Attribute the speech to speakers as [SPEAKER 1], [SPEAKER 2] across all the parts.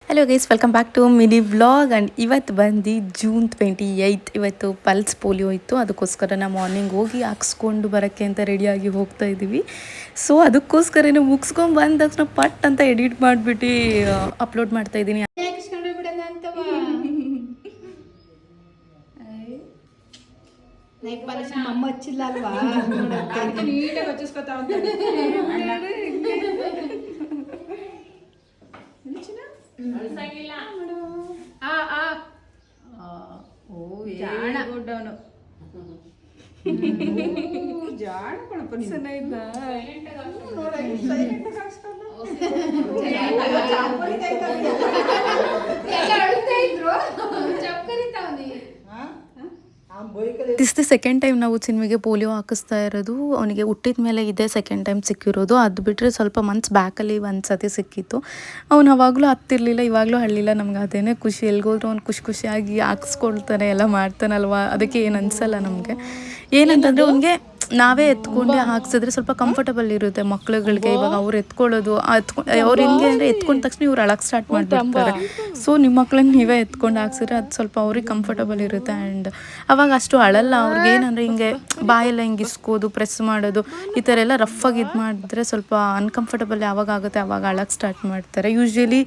[SPEAKER 1] Hello guys, welcome back to mini vlog. And ಇವತ್ತು ಬಂದು June 28. ಇವತ್ತು ಪಲ್ಸ್ ಪೋಲಿಯೋ ಇತ್ತು, ಅದಕ್ಕೋಸ್ಕರ ನಾವು ಮಾರ್ನಿಂಗ್ ಹೋಗಿ ಹಾಕ್ಸ್ಕೊಂಡು ಬರೋಕ್ಕೆ ಅಂತ ರೆಡಿಯಾಗಿ ಹೋಗ್ತಾ ಇದ್ದೀವಿ. ಸೊ ಅದಕ್ಕೋಸ್ಕರನೇ ಮುಗಿಸ್ಕೊಂಡು ಬಂದ ತಕ್ಷಣ ಪಟ್ ಅಂತ ಎಡಿಟ್ ಮಾಡಿಬಿಟ್ಟು ಅಪ್ಲೋಡ್ ಮಾಡ್ತಾ ಇದ್ದೀನಿ.
[SPEAKER 2] ಅಮ್ಮ ಹಚ್ಚಿಲ್ಲ ಅಲ್ವಾ, ನೀಟಾಗಿ ಹಚ್ಚಿಸ್ಕೊತಾ ಜಾಣ ಕಣಪ್ಪ
[SPEAKER 1] ದಿಸ್ ದಿ ಸೆಕೆಂಡ್ ಟೈಮ್ ನಾವು ಚಿನ್ಮಿಗೆ ಪೋಲಿಯೋ ಹಾಕಿಸ್ತಾ ಇರೋದು. ಅವನಿಗೆ ಹುಟ್ಟಿದ ಮೇಲೆ ಇದೆ ಸೆಕೆಂಡ್ ಟೈಮ್ ಸಿಕ್ಕಿರೋದು. ಅದು ಬಿಟ್ಟರೆ ಸ್ವಲ್ಪ ಮಂತ್ಸ್ ಬ್ಯಾಕಲ್ಲಿ ಒಂದು ಸತಿ ಸಿಕ್ಕಿತ್ತು. ಅವ್ನು ಅವಾಗಲೂ ಹತ್ತಿರಲಿಲ್ಲ, ಇವಾಗಲೂ ಹಳ್ಳಿಲ್ಲ. ನಮ್ಗೆ ಅದೇನೇ ಖುಷಿ, ಎಲ್ಗೋದ್ರು ಅವ್ನು ಖುಷಿಯಾಗಿ ಹಾಕ್ಸ್ಕೊಳ್ತಾನೆ, ಎಲ್ಲ ಮಾಡ್ತಾನಲ್ವ, ಅದಕ್ಕೆ ಏನು ಅನಿಸಲ್ಲ ನಮಗೆ. ಏನಂತಂದರೆ ಅವನಿಗೆ ನಾವೇ ಎತ್ಕೊಂಡು ಹಾಕ್ಸಿದ್ರೆ ಸ್ವಲ್ಪ ಕಂಫರ್ಟಬಲ್ ಇರುತ್ತೆ ಮಕ್ಳುಗಳಿಗೆ. ಇವಾಗ ಅವ್ರು ಎತ್ಕೊಳ್ಳೋದು ಅವ್ರು ಹೆಂಗೆ ಅಂದರೆ ಎತ್ಕೊಂಡ ತಕ್ಷಣ ಇವ್ರು ಅಳಕ್ಕೆ ಸ್ಟಾರ್ಟ್ ಮಾಡಿಬಿಡ್ತಾರೆ. ಸೊ ನಿಮ್ಮ ಮಕ್ಳನ್ನ ನೀವೇ ಎತ್ಕೊಂಡು ಹಾಕ್ಸಿದ್ರೆ ಅದು ಸ್ವಲ್ಪ ಅವ್ರಿಗೆ ಕಂಫರ್ಟಬಲ್ ಇರುತ್ತೆ. ಆ್ಯಂಡ್ ಅವಾಗ ಅಷ್ಟು ಅಳಲ್ಲ. ಅವ್ರಿಗೆ ಏನಂದರೆ ಹಿಂಗೆ ಬಾಯೆಲ್ಲ ಹಿಂಗೆ ಇಸ್ಕೋದು, ಪ್ರೆಸ್ ಮಾಡೋದು, ಈ ಥರ ಎಲ್ಲ ರಫಾಗಿ ಇದು ಮಾಡಿದ್ರೆ ಸ್ವಲ್ಪ ಅನ್ಕಂಫರ್ಟಬಲ್ ಯಾವಾಗ ಆಗುತ್ತೆ ಅವಾಗ ಅಳಕ್ಕೆ ಸ್ಟಾರ್ಟ್ ಮಾಡ್ತಾರೆ. ಯೂಶ್ವಲಿ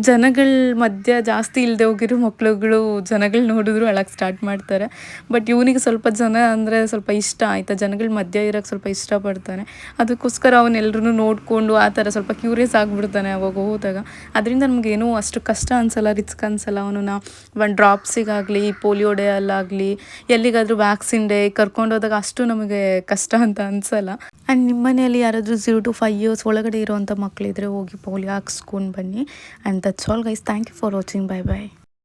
[SPEAKER 1] ಜನಗಳ ಮಧ್ಯ ಜಾಸ್ತಿ ಇಲ್ಲದೆ ಹೋಗಿರೋ ಮಕ್ಳುಗಳು ಜನಗಳು ನೋಡಿದ್ರು ಅಳಕ್ಕೆ ಸ್ಟಾರ್ಟ್ ಮಾಡ್ತಾರೆ. ಬಟ್ ಇವನಿಗೆ ಸ್ವಲ್ಪ ಜನ ಅಂದರೆ ಸ್ವಲ್ಪ ಇಷ್ಟ ಆಯಿತಾ, ಜನಗಳ ಮಧ್ಯ ಇರೋಕ್ಕೆ ಸ್ವಲ್ಪ ಇಷ್ಟಪಡ್ತಾನೆ. ಅದಕ್ಕೋಸ್ಕರ ಅವನ್ನೆಲ್ಲರೂ ನೋಡಿಕೊಂಡು ಆ ಥರ ಸ್ವಲ್ಪ ಕ್ಯೂರಿಯಸ್ ಆಗಿಬಿಡ್ತಾನೆ ಅವಾಗ ಹೋದಾಗ. ಅದರಿಂದ ನಮಗೇನೂ ಅಷ್ಟು ಕಷ್ಟ ಅನಿಸಲ್ಲ, ರಿಸ್ಕ್ ಅನಿಸಲ್ಲ. ಅವನನ್ನ ಒಂದು ಡ್ರಾಪ್ಸಿಗಾಗಲಿ, ಪೋಲಿಯೋ ಡೇ ಅಲ್ಲಾಗಲಿ, ಎಲ್ಲಿಗಾದರೂ ವ್ಯಾಕ್ಸಿನ್ ಡೇ ಕರ್ಕೊಂಡೋದಾಗ ಅಷ್ಟು ನಮಗೆ ಕಷ್ಟ ಅಂತ ಅನಿಸಲ್ಲ. ಆ್ಯಂಡ್ ನಿಮ್ಮ ಮನೆಯಲ್ಲಿ ಯಾರಾದರೂ 0 to 5 years ಒಳಗಡೆ ಇರೋವಂಥ ಮಕ್ಕಳಿದ್ರೆ ಹೋಗಿ ಪೋಲಿಯೋ ಹಾಕ್ಸ್ಕೊಂಡು ಬನ್ನಿ. And that's all guys. Thank you for watching. Bye by.